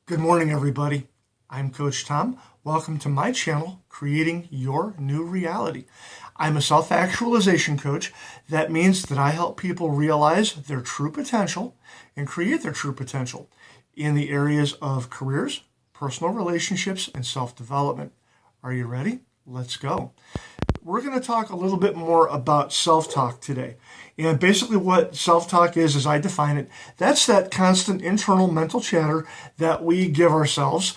Good morning, everybody. I'm Coach Tom. Welcome to my channel, Creating Your New Reality. I'm a self-actualization coach. That means that I help people realize their true potential and create their true potential in the areas of careers, personal relationships, and self-development. Are you ready? Let's go. We're going to talk a little bit more about self-talk today. And basically what self-talk is, as I define it, that's that constant internal mental chatter that we give ourselves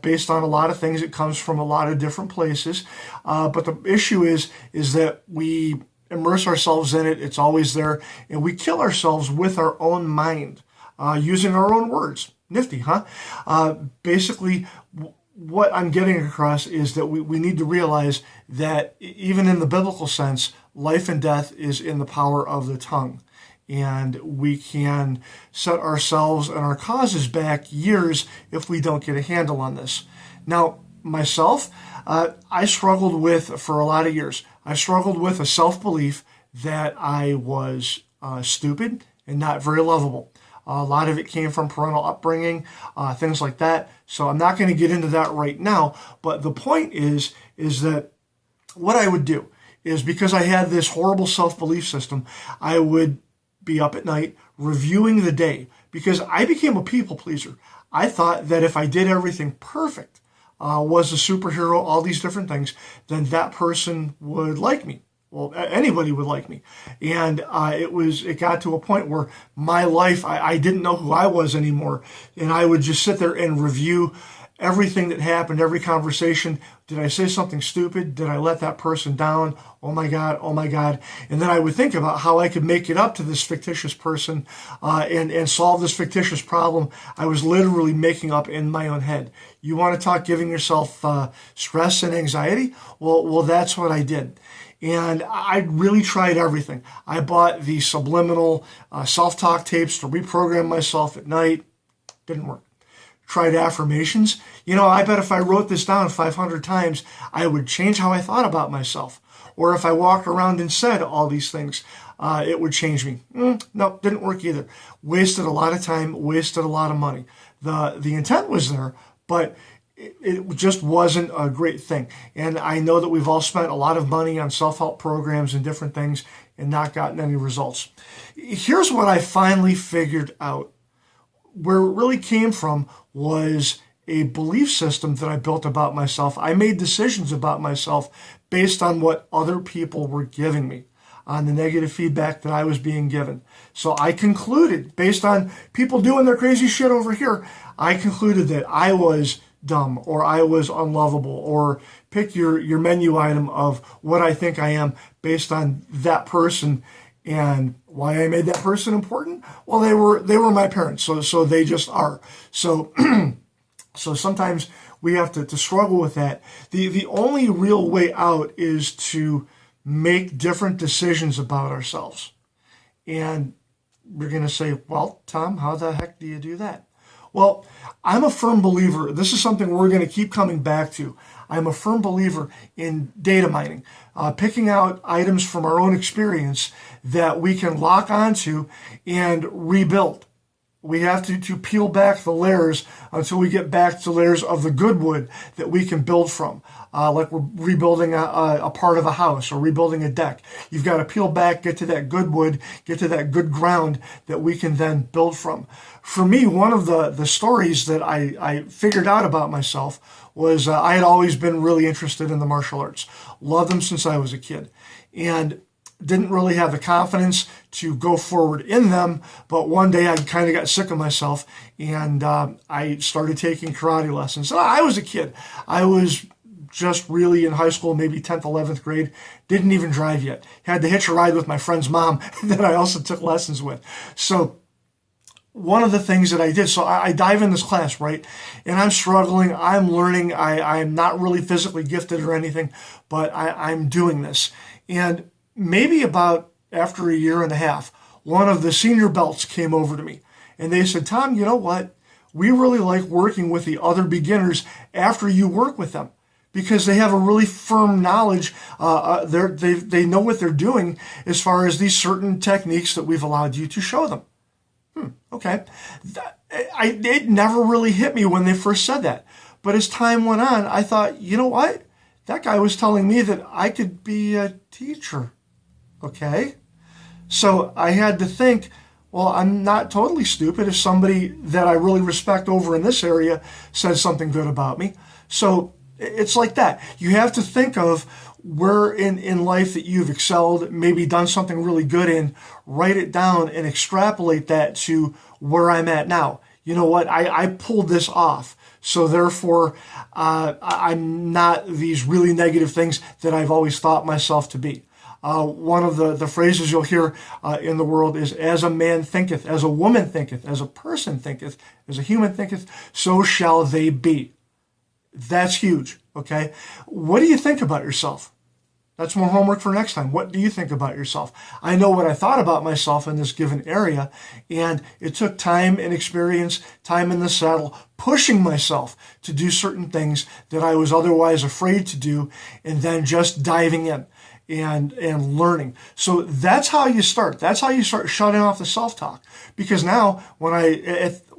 based on a lot of things. It comes from a lot of different places. But the issue is that we immerse ourselves in it. It's always there. And we kill ourselves with our own mind using our own words. Nifty, huh? Basically, what I'm getting across is that we need to realize that even in the biblical sense, life and death is in the power of the tongue. And we can set ourselves and our causes back years if we don't get a handle on this. Now, myself, I struggled with, for a lot of years, I struggled with a self-belief that I was stupid and not very lovable. A lot of it came from parental upbringing, things like that. So I'm not going to get into that right now. But the point is that what I would do is, because I had this horrible self-belief system, I would be up at night reviewing the day, because I became a people pleaser. I thought that if I did everything perfect, was a superhero, all these different things, then that person would like me. Well, anybody would like me. And it got to a point where my life, I didn't know who I was anymore. And I would just sit there and review everything that happened, every conversation. Did I say something stupid? Did I let that person down? Oh my God, oh my God. And then I would think about how I could make it up to this fictitious person and solve this fictitious problem I was literally making up in my own head. You want to talk giving yourself stress and anxiety? Well, that's what I did. And I really tried everything. I bought the subliminal self-talk tapes to reprogram myself at night. Didn't work. Tried affirmations. I bet if I wrote this down 500 times, I would change how I thought about myself. Or if I walked around and said all these things, it would change me. No, didn't work either. Wasted a lot of time, wasted a lot of money. The intent was there, but it just wasn't a great thing. And I know that we've all spent a lot of money on self-help programs and different things and not gotten any results. Here's what I finally figured out. Where it really came from was a belief system that I built about myself. I made decisions about myself based on what other people were giving me, on the negative feedback that I was being given. So I concluded, based on people doing their crazy shit over here, I concluded that I was dumb, or I was unlovable, or pick your menu item of what I think I am based on that person. And why I made that person important? Well, they were my parents, so they just are. So so sometimes we have to struggle with that. The only real way out is to make different decisions about ourselves. And we're going to say, well, Tom, how the heck do you do that? Well, I'm a firm believer. This is something we're going to keep coming back to. I'm a firm believer in data mining, picking out items from our own experience that we can lock onto and rebuild. We have to peel back the layers until we get back to layers of the good wood that we can build from. Like we're rebuilding a part of a house or rebuilding a deck. You've got to peel back, get to that good wood, get to that good ground that we can then build from. For me, one of the stories that I figured out about myself was I had always been really interested in the martial arts. Loved them since I was a kid. And didn't really have the confidence to go forward in them, but one day I kind of got sick of myself and I started taking karate lessons. And I was a kid. I was just really in high school, maybe 10th, 11th grade, didn't even drive yet. Had to hitch a ride with my friend's mom that I also took lessons with. So one of the things that I did, so I dive in this class, right? And I'm struggling, I'm learning, I'm not really physically gifted or anything, but I'm doing this. And maybe about after a year and a half, one of the senior belts came over to me and they said, Tom, you know what? We really like working with the other beginners after you work with them because they have a really firm knowledge. They know what they're doing as far as these certain techniques that we've allowed you to show them. Okay. it never really hit me when they first said that. But as time went on, I thought, you know what? That guy was telling me that I could be a teacher. Okay? So I had to think, well, I'm not totally stupid if somebody that I really respect over in this area says something good about me. So it's like that. You have to think of where in life that you've excelled, maybe done something really good in, write it down and extrapolate that to where I'm at now. You know what? I pulled this off. So therefore, I'm not these really negative things that I've always thought myself to be. One of the phrases you'll hear in the world is, as a man thinketh, as a woman thinketh, as a person thinketh, as a human thinketh, so shall they be. That's huge, okay? What do you think about yourself? That's more homework for next time. What do you think about yourself? I know what I thought about myself in this given area, and it took time and experience, time in the saddle, pushing myself to do certain things that I was otherwise afraid to do, and then just diving in and learning. So that's how you start. That's how you start shutting off the self-talk. Because now,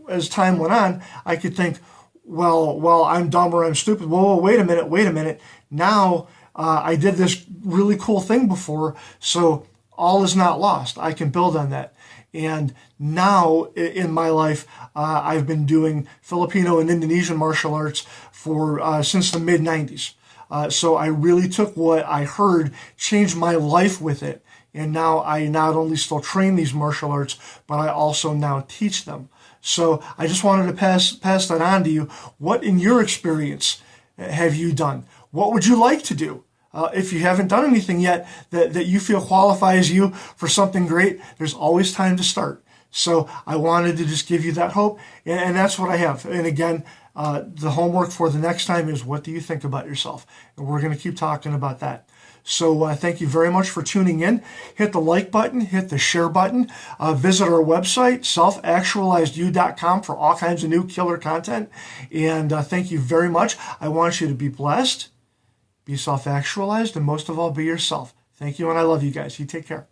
as time went on, I could think, well, I'm dumb or I'm stupid. Whoa, wait a minute. Now, I did this really cool thing before, so all is not lost. I can build on that. And now in my life, I've been doing Filipino and Indonesian martial arts for since the mid-90s. So I really took what I heard, changed my life with it. And now I not only still train these martial arts, but I also now teach them. So I just wanted to pass that on to you. What in your experience have you done? What would you like to do? If you haven't done anything yet that you feel qualifies you for something great, there's always time to start. So I wanted to just give you that hope, and that's what I have. And again, the homework for the next time is, what do you think about yourself? And we're going to keep talking about that. So thank you very much for tuning in. Hit the like button, hit the share button. Visit our website, selfactualizedyou.com, for all kinds of new killer content. And thank you very much. I want you to be blessed, be self-actualized, and most of all, be yourself. Thank you, and I love you guys. You take care.